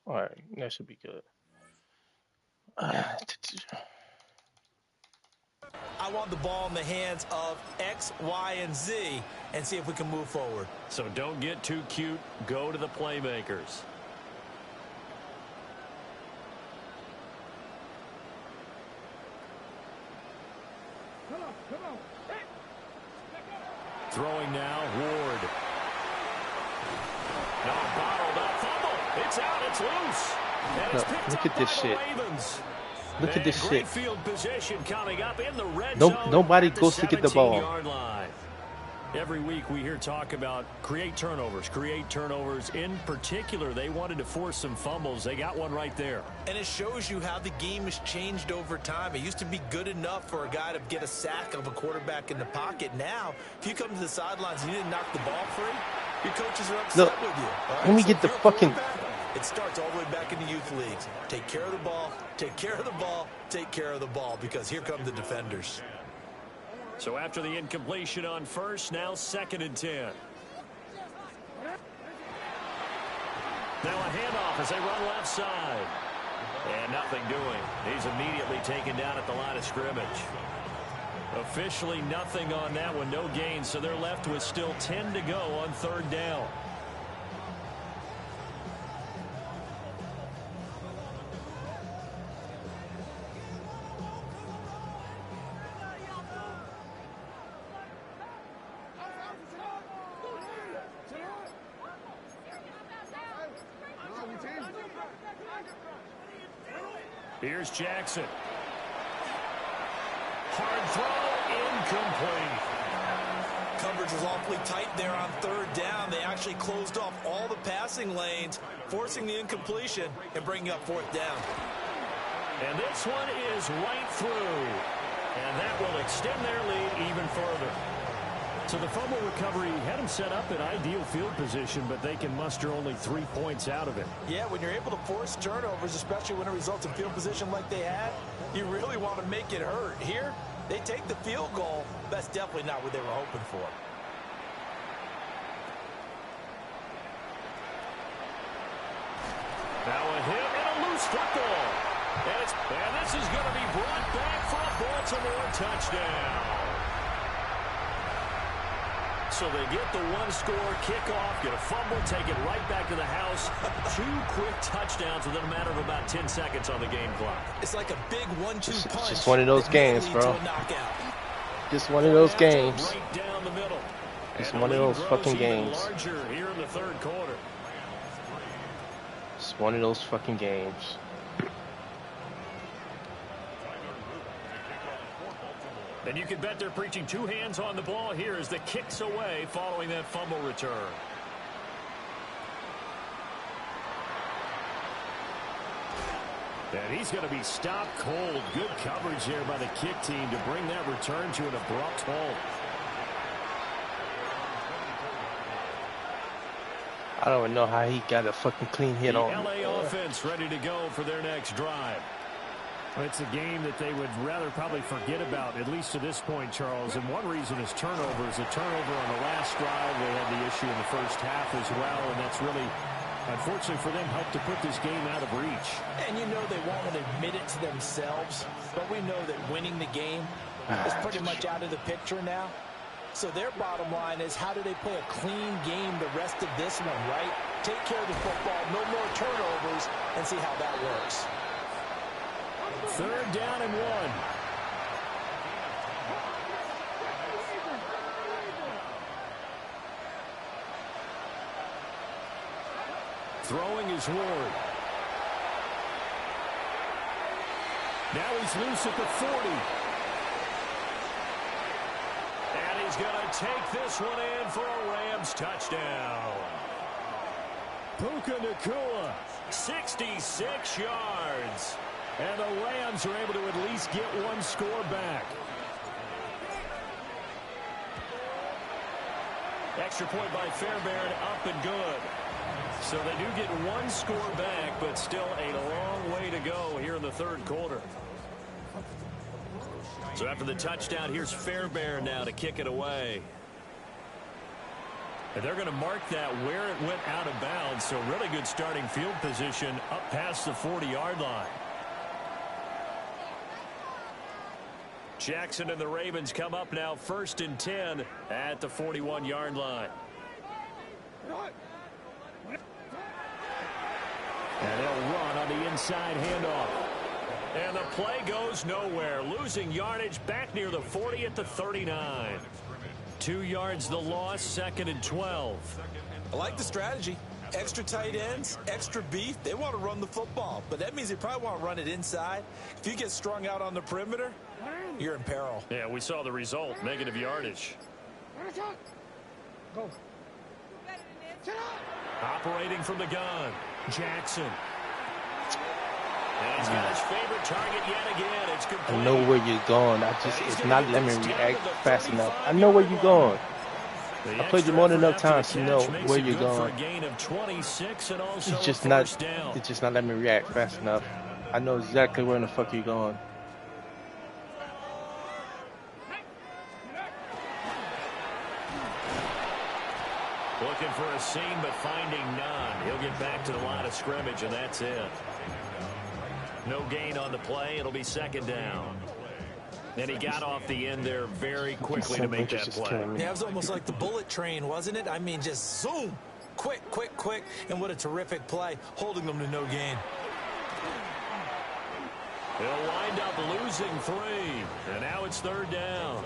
C: All right, that should be good.
B: I want the ball in the hands of X, Y, and Z and see if we can move forward.
A: So don't get too cute. Go to the playmakers. Throwing now, Ward. No, bottled up fumble. It's out, it's loose. And it's picked
C: Look
A: up
C: at this
A: by the
C: shit.
A: Ravens.
C: Look at this
A: great
C: shit.
A: Field position coming up in the red zone.
C: Nobody
A: at the
C: goes to get the ball.
A: 17-yard line. Every week we hear talk about create turnovers. In particular, they wanted to force some fumbles. They got one right there.
B: And it shows you how the game has changed over time. It used to be good enough for a guy to get a sack of a quarterback in the pocket. Now, if you come to the sidelines and you didn't knock the ball free, your coaches are upset with you. Right?
C: Let me
B: So
C: get the
B: if you're a
C: fucking...
B: quarterback, it starts all the way back in the youth leagues. Take care of the ball, take care of the ball, take care of the ball, because here come the defenders.
A: So after the incompletion on first, now 2nd and 10. Now a handoff as they run left side. And nothing doing. He's immediately taken down at the line of scrimmage. Officially nothing on that one, no gain, so they're left with still 10 to go on 3rd down. Here's Jackson. Hard throw, incomplete.
B: Coverage was awfully tight there on 3rd down. They actually closed off all the passing lanes, forcing the incompletion and bringing up 4th down.
A: And this one is right through. And that will extend their lead even further. So the fumble recovery had them set up in ideal field position, but they can muster only 3 points out of it.
B: Yeah, when you're able to force turnovers, especially when it results in field position like they had, you really want to make it hurt. Here, they take the field goal. That's definitely not what they were hoping for.
A: Now a hit and a loose football. And this is going to be brought back for a Baltimore touchdown. So they get the one-score kickoff, get a fumble, take it right back to the house. 2 quick touchdowns within a matter of about 10 seconds on the game clock.
B: It's like a big 1-2 punch.
C: Just one of those games, bro. Just one of those games.
A: Right down the middle.
C: Just one of those fucking games.
A: Larger here in the 3rd quarter.
C: It's one of those fucking games.
A: And you can bet they're preaching 2 hands on the ball here as the kick's away following that fumble return. And he's going to be stopped cold. Good coverage there by the kick team to bring that return to an abrupt halt.
C: I don't even know how he got a fucking clean hit
A: The
C: on.
A: LA offense ready to go for their next drive.
D: It's a game that they would rather probably forget about, at least to this point, Charles. And one reason is turnovers. A turnover on the last drive. They had the issue in the first half as well, and that's really, unfortunately for them, helped to put this game out of reach.
B: And you know they won't admit it to themselves, but we know that winning the game is pretty much out of the picture now. So their bottom line is, how do they play a clean game the rest of this one, right? Take care of the football, no more turnovers, and see how that works.
A: 3rd down and 1. Throwing is Ward. Now he's loose at the 40. And he's going to take this one in for a Rams touchdown. Puka Nacua, 66 yards.
D: And the Rams are able to at least get one score back.
A: Extra point by Fairbairn, up and good. So they do get one score back, but still a long way to go here in the third quarter. So after the touchdown, here's Fairbairn now to kick it away. And they're going to mark that where it went out of bounds. So really good starting field position up past the 40-yard line. Jackson and the Ravens come up now 1st and 10 at the 41-yard line.
D: And they'll run on the inside handoff.
A: And the play goes nowhere. Losing yardage back near the 40 at the 39. 2 yards the loss, 2nd and 12.
B: I like the strategy. Extra tight ends, extra beef. They want to run the football, but that means they probably want to run it inside. If you get strung out on the perimeter, you're in peril.
A: Yeah, we saw the result, negative yardage.
C: Go.
A: Operating from the gun, Jackson. And he's got his favorite target yet again. It's complete.
C: I know where you're going. It's not letting me react fast enough. I know where you're going. I played you more than enough times to know where you're going. It's just not letting me react fast enough. I know exactly where in the fuck you're going.
A: Looking for a seam, but finding none. He'll get back to the line of scrimmage, and that's it. No gain on the play. It'll be 2nd down. And he got off the end there very quickly to make that play.
B: Yeah, it was almost like the bullet train, wasn't it? I mean, just zoom. Quick, quick, quick. And what a terrific play, holding them to no gain.
A: He'll wind up losing 3. And now it's 3rd down.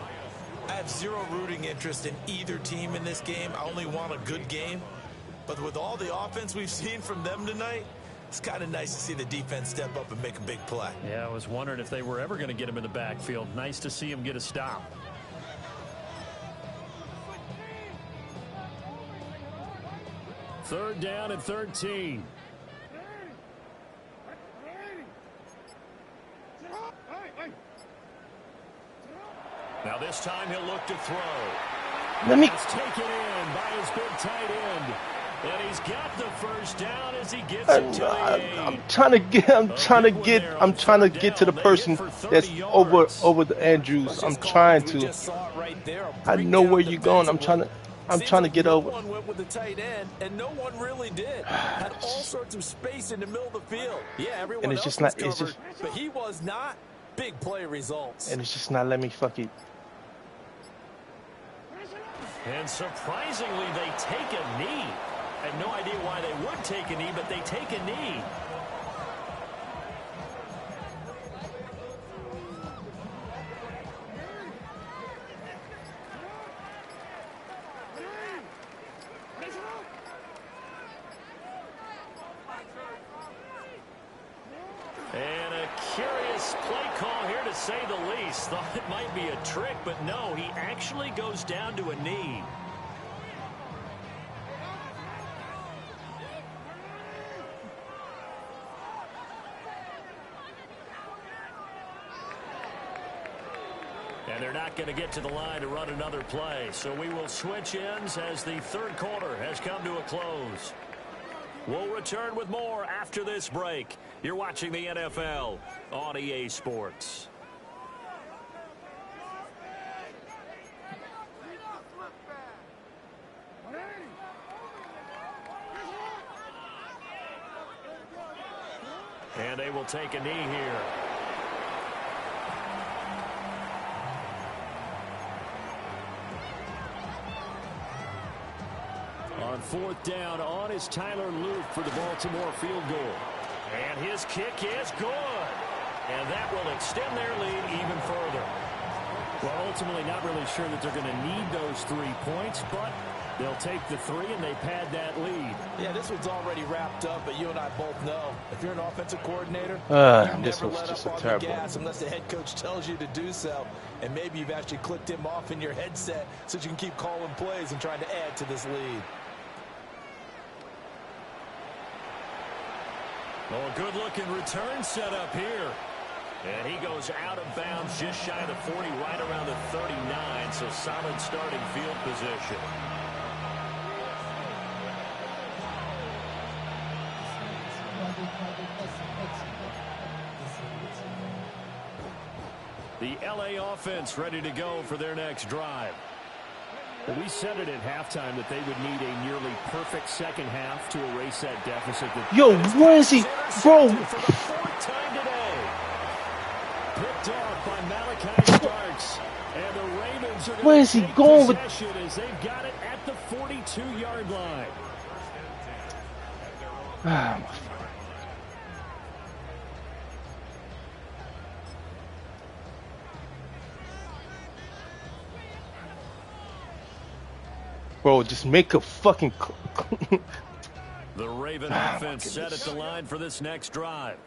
B: I have zero rooting interest in either team in this game. I only want a good game. But with all the offense we've seen from them tonight, it's kind of nice to see the defense step up and make a big play.
D: Yeah, I was wondering if they were ever going to get him in the backfield. Nice to see him get a stop. Third down and 13.
A: Now this time he'll look to throw.
D: It's taken in by his big tight end.
A: And he's got the first down as he gets it to the 8.
C: I'm trying to get to the person that's over the Andrews. I'm trying to. I know where you're going. I'm trying to get over.
B: No one went with the tight end, and no one really did. Had all sorts of space in the middle of the field. Yeah, everyone
C: and it's
B: else
C: just not.
B: was covered,
C: It's just.
B: but he was not. Big play results.
C: And it's just not letting me fucking.
A: And surprisingly, they take a knee. I had no idea why they would take a knee, but they take a knee. And a curious play call here, to say the least. Thought it might be a trick, but no, he actually goes down to a knee. And they're not going to get to the line to run another play. So we will switch ends as the third quarter has come to a close. We'll return with more after this break. You're watching the NFL on EA Sports. And they will take a knee here.
D: On 4th down, on is Tyler Luke for the Baltimore field goal.
A: And his kick is good. And that will extend their lead even further.
D: Well, ultimately not really sure that they're going to need those 3 points, but they'll take the 3 and they pad that lead.
B: Yeah, this one's already wrapped up, but you and I both know if you're an offensive coordinator,
C: this was just a terrible.
B: Gas unless the head coach tells you to do so. And maybe you've actually clicked him off in your headset so that you can keep calling plays and trying to add to this lead.
A: Oh, a good-looking return set up here. And he goes out of bounds just shy of the 40, right around the 39, so solid starting field position. The LA offense ready to go for their next drive.
D: Well, we said it at halftime that they would need a nearly perfect second half to erase that deficit.
C: Yo, where is he? Bro.
A: For the fourth time today. Picked off by Malachi Starks. And the Ravens are
C: where is he going with
A: as they've got it at the 42-yard line.
C: Bro, just make a fucking...
A: The Raven offense set at the line for this next drive.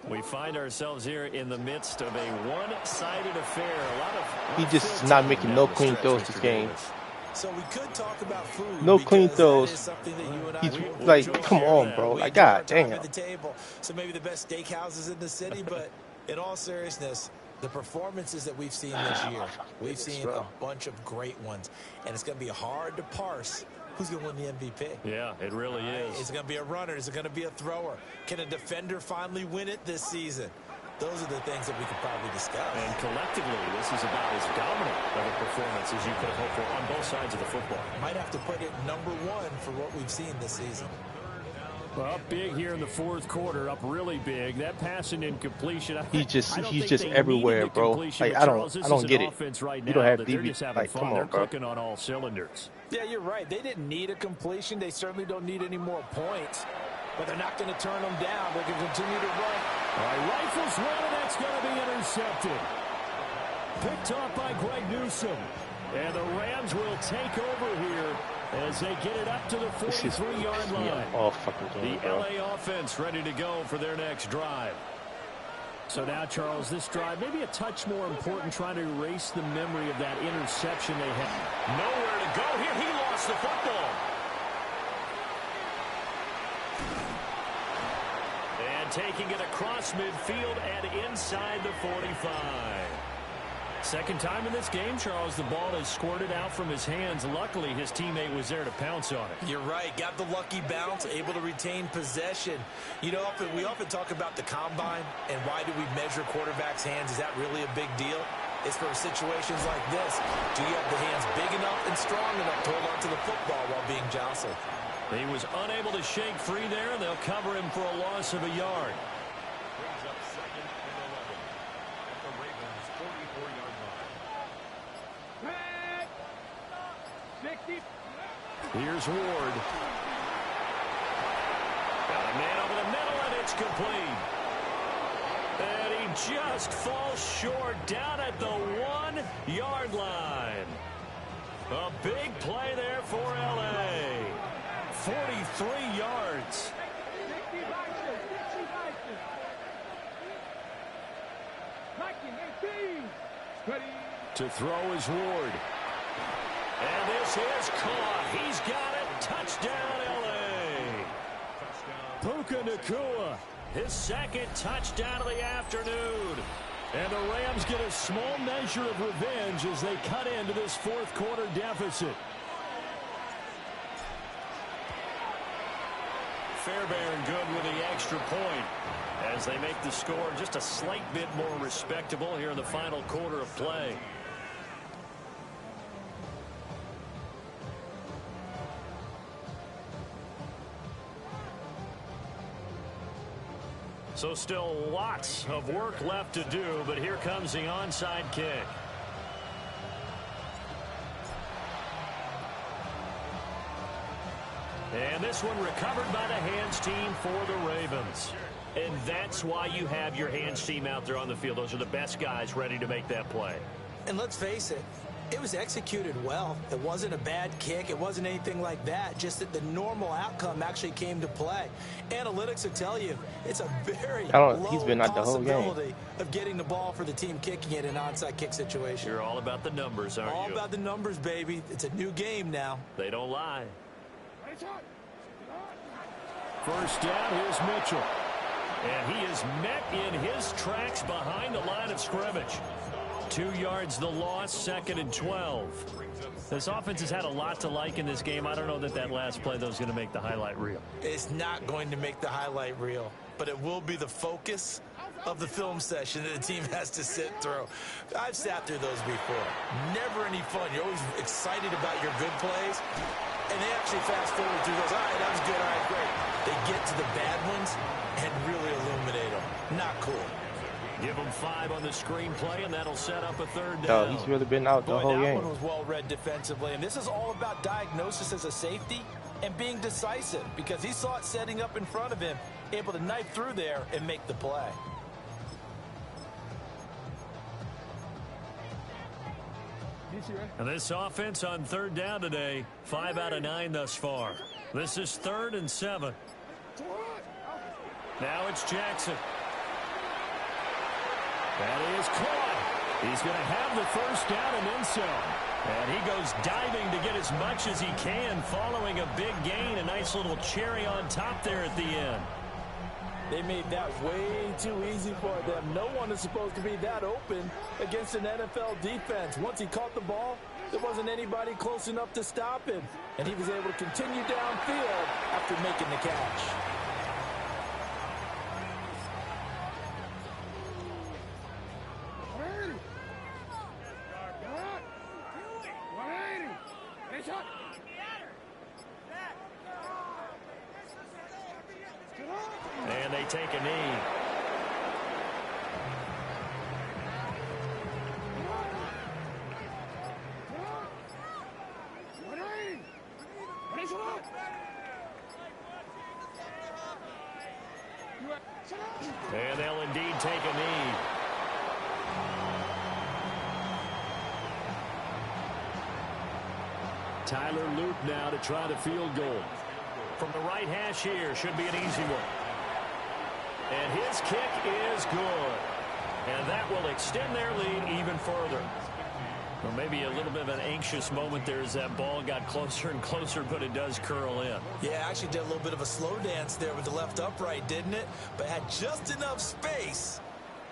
A: We find ourselves here in the midst of a one-sided affair. A lot of
C: he just is not making no clean throws this game.
B: So we could talk about food.
C: No clean throws. He's like, come on, bro. Like, god damn.
B: So maybe the best steakhouses in the city, but in all seriousness, the performances that we've seen this year, we've seen a bunch of great ones, and it's going to be hard to parse who's going to win the MVP.
A: Yeah, it really is.
B: Is it going to be a runner? Is it going to be a thrower? Can a defender finally win it this season? Those are the things that we could probably discuss.
A: And collectively, this is about as dominant of a performance as you could hope for on both sides of the football.
B: Might have to put it number one for what we've seen this season.
D: Well, up big here in the fourth quarter, up really big. That pass and incompletion.
C: He's just everywhere, bro. Like I don't get it. You don't have DB. Like, come on, bro.
D: Clicking on all cylinders.
B: Yeah, you're right. They didn't need a completion. They certainly don't need any more points. But they're not going to turn them down. They're going to continue to run.
D: All right, rifles one, and that's going to be intercepted. Picked off by Greg Newsome. And the Rams will take over here as they get it up to the 43-yard line.
C: All fucking game,
A: the LA offense ready to go for their next drive.
D: So now, Charles, this drive maybe a touch more important, trying to erase the memory of that interception they had.
A: Nowhere to go here. He lost the football. And taking it across midfield and inside the 45. Second time in this game, Charles, the ball is squirted out from his hands. Luckily, his teammate was there to pounce on it.
B: You're right. Got the lucky bounce, able to retain possession. You know, we often talk about the combine and why do we measure quarterbacks' hands. Is that really a big deal? It's for situations like this. Do you have the hands big enough and strong enough to hold on to the football while being jostled?
A: He was unable to shake free there, and they'll cover him for a loss of a yard. Here's Ward. Got a man over the middle, and it's complete. And he just falls short down at the 1-yard line. A big play there for L.A. 43 yards. To throw is Ward. And this is caught. He's got it. Touchdown, L.A. Puka Nacua, his second touchdown of the afternoon. And the Rams get a small measure of revenge as they cut into this fourth quarter deficit. Fairbairn good with the extra point as they make the score just a slight bit more respectable here in the final quarter of play. So still lots of work left to do, but here comes the onside kick. And this one recovered by the hands team for the Ravens. And that's why you have your hands team out there on the field. Those are the best guys ready to make that play.
B: And let's face it, it was executed well. It wasn't a bad kick. It wasn't anything like that. Just that the normal outcome actually came to play. Analytics will tell you it's a very
C: he's been out the whole game
B: of getting the ball for the team kicking it in an onside kick situation.
A: You're all about the numbers, aren't you?
B: All about the numbers, baby. It's a new game now.
A: They don't lie.
D: First down, here's Mitchell.
A: And he is met in his tracks behind the line of scrimmage. 2 yards the loss, 2nd and 12. This offense has had a lot to like in this game. I don't know that that last play, though, is going to make the highlight reel.
B: It's not going to make the highlight reel, but it will be the focus of the film session that the team has to sit through. I've sat through those before. Never any fun. You're always excited about your good plays, and they actually fast forward through those. All right, that was good. All right, great. They get to the bad ones and really illuminate them. Not cool.
A: Give him 5 on the screenplay, and that'll set up a 3rd down.
C: No, he's really been out the whole game.
B: That one was well read defensively, and this is all about diagnosis as a safety and being decisive because he saw it setting up in front of him, able to knife through there and make the play.
A: And this offense on 3rd down today, 5 out of 9 thus far. This is 3rd and 7. Now it's Jackson. That is caught. He's going to have the 1st down and then some. And he goes diving to get as much as he can following a big gain. A nice little cherry on top there at the end.
B: They made that way too easy for them. No one is supposed to be that open against an NFL defense. Once he caught the ball, there wasn't anybody close enough to stop him. And he was able to continue downfield after making the catch.
A: And they take a knee. And they'll indeed take a knee. Tyler Luke now to try the field goal. From the right hash here, should be an easy one. And his kick is good. And that will extend their lead even further. Well, maybe a little bit of an anxious moment there as that ball got closer and closer, but it does curl in.
B: Yeah, actually did a little bit of a slow dance there with the left upright, didn't it? But had just enough space,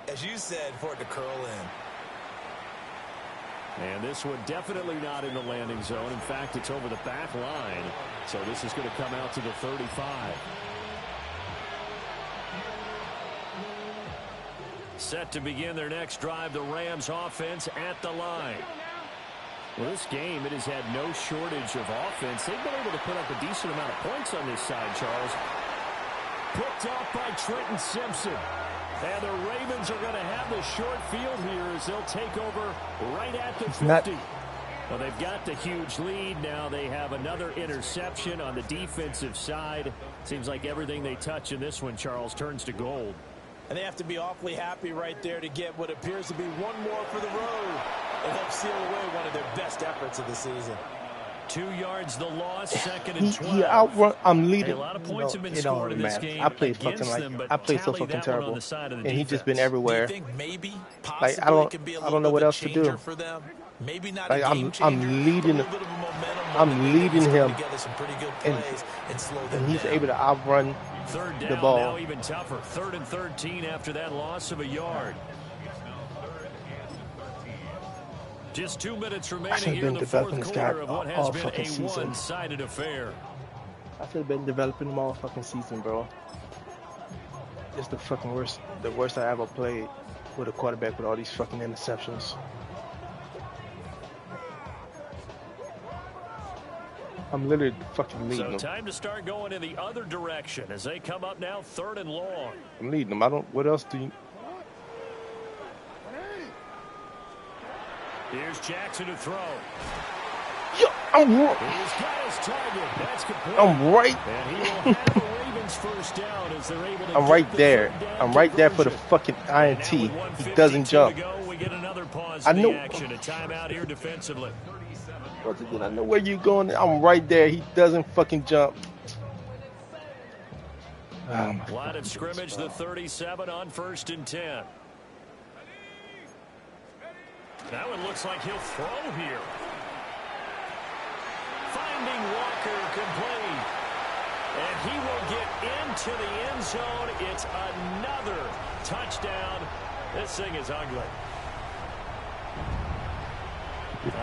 B: as you said, for it to curl in.
D: And this one definitely not in the landing zone. In fact, it's over the back line. So this is going to come out to the 35.
A: Set to begin their next drive, the Rams offense at the line.
D: Well, this game, it has had no shortage of offense. They've been able to put up a decent amount of points on this side, Charles.
A: Picked off by Trenton Simpson. And the Ravens are going to have the short field here as they'll take over right at the 50. Well, they've got the huge lead. Now they have another interception on the defensive side. Seems like everything they touch in this one, Charles, turns to gold.
B: And they have to be awfully happy right there to get what appears to be one more for the road and help seal away one of their best efforts of the season.
A: 2 yards the loss, 2nd and 12.
C: He outrun. I'm leading.
A: A lot of points have been scored in this game.
C: I played fucking I played so fucking terrible, and he just been everywhere.
B: Do you think maybe,
C: like I don't know what else to do.
B: For them? Maybe not
C: like
B: I'm
C: leading him, and he's able to outrun
A: Third down,
C: the ball.
A: Now even tougher. 3rd and 13 after that loss of a yard. Just 2 minutes remaining here in the fourth quarter of what has been a one-sided affair.
C: I should have been developing them all fucking season, bro. It's the fucking worst. The worst I ever played with a quarterback with all these fucking interceptions. I'm literally fucking leading them.
A: So time to start going in the other direction as they come up now 3rd and long.
C: I'm leading them. I don't. What else do you?
A: Here's Jackson to throw.
C: Yo, I'm right.
A: He's got his target. That's complete.
C: I'm right.
A: And he will have the Ravens first down as they're able to
C: I'm right there. I'm right there for the fucking INT. He doesn't jump.
A: We get another pause
C: I know.
A: Action. A timeout here defensively.
C: I know where you're going. I'm right there. He doesn't fucking jump.
A: Line of scrimmage, the 37 on 1st and 10. That one looks like he'll throw here. Finding Walker complete. And he will get into the end zone. It's another touchdown. This thing is ugly.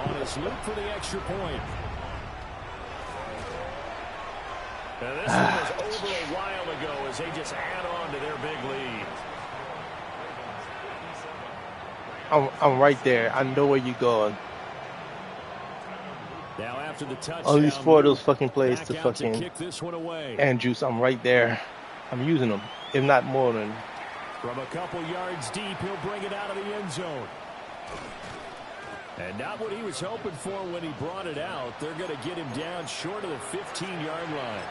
D: On his loop for the extra point.
A: And this one was over a while ago as they just add on to their big lead.
C: I'm right there. I know where you're going.
D: Now after the touchdown,
C: all these 4 of those fucking plays to fucking
D: kick this one away.
C: Andrews, I'm right there. I'm using them, if not more than.
D: From a couple yards deep, he'll bring it out of the end zone. And not what he was hoping for when he brought it out. They're going to get him down short of the 15-yard line.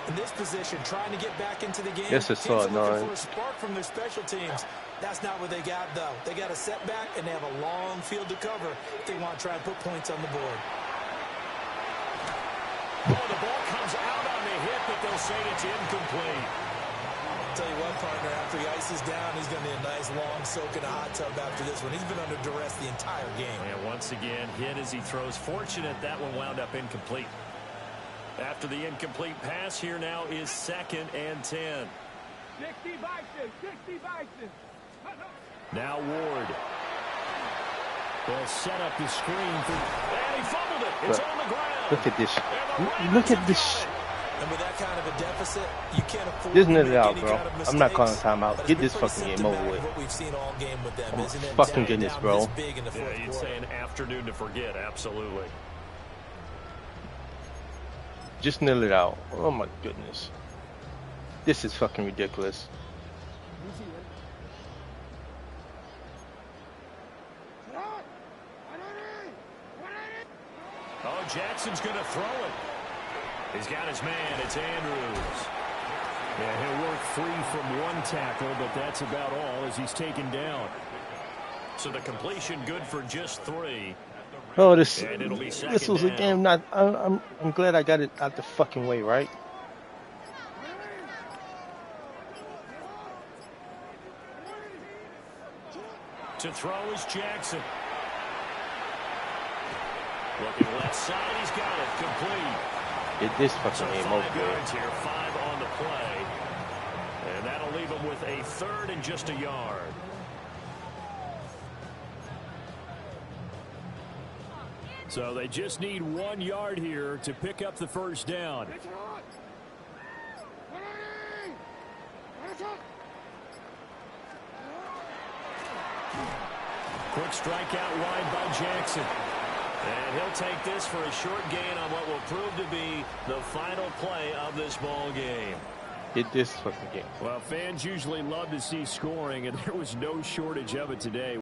B: In this position, trying to get back into the game.
C: Yes, it's so annoying.
B: Looking for a spark from their special teams. That's not what they got, though. They got a setback, and they have a long field to cover if they want to try and put points on the board.
A: Oh, the ball comes out on the hit, but they'll say it's incomplete.
B: I'll tell you what, partner, after he ices down, he's going to need a nice long soak in a hot tub after this one. He's been under duress the entire game.
A: And once again, hit as he throws. Fortunate that one wound up incomplete. After the incomplete pass, here now is 2nd and 10.
E: 60 Bison.
A: Now Ward. They'll set up the screen for, and he fumbled it. It's on the ground.
C: Look at this. Look at this.
B: And with that kind of a deficit, you can't afford
C: Just
B: to
C: net
B: make
C: it out,
B: any
C: bro.
B: kind of
C: I'm not calling
B: mistakes.
C: timeout. Get this fucking game over with.
B: What we've seen all game with them,
C: Oh,
B: isn't it?
C: fucking
B: Down
C: goodness,
B: this
C: bro.
B: big in the fourth
A: You'd
B: quarter.
A: say an afternoon to forget. Absolutely.
C: Just nil it out. Oh my goodness. This is fucking ridiculous.
A: Oh, Jackson's going to throw it. He's got his man. It's Andrews.
D: Yeah, he'll work free from one tackle, but that's about all as he's taken down.
A: So the completion good for just 3.
C: Oh, this was a
A: down.
C: game. I'm glad I got it out the fucking way, right?
A: To throw is Jackson. Looking left side, he's got it complete.
C: Get this
A: So
C: fucking game
A: 5
C: over
A: yards
C: with.
A: here, 5 on the play. And that'll leave him with a 3rd and just a yard.
D: So they just need 1 yard here to pick up the first down.
A: Quick strikeout wide by Jackson. And he'll take this for a short gain on what will prove to be the final play of this ball game.
C: Get this fucking game.
D: Well, fans usually love to see scoring, and there was no shortage of it today.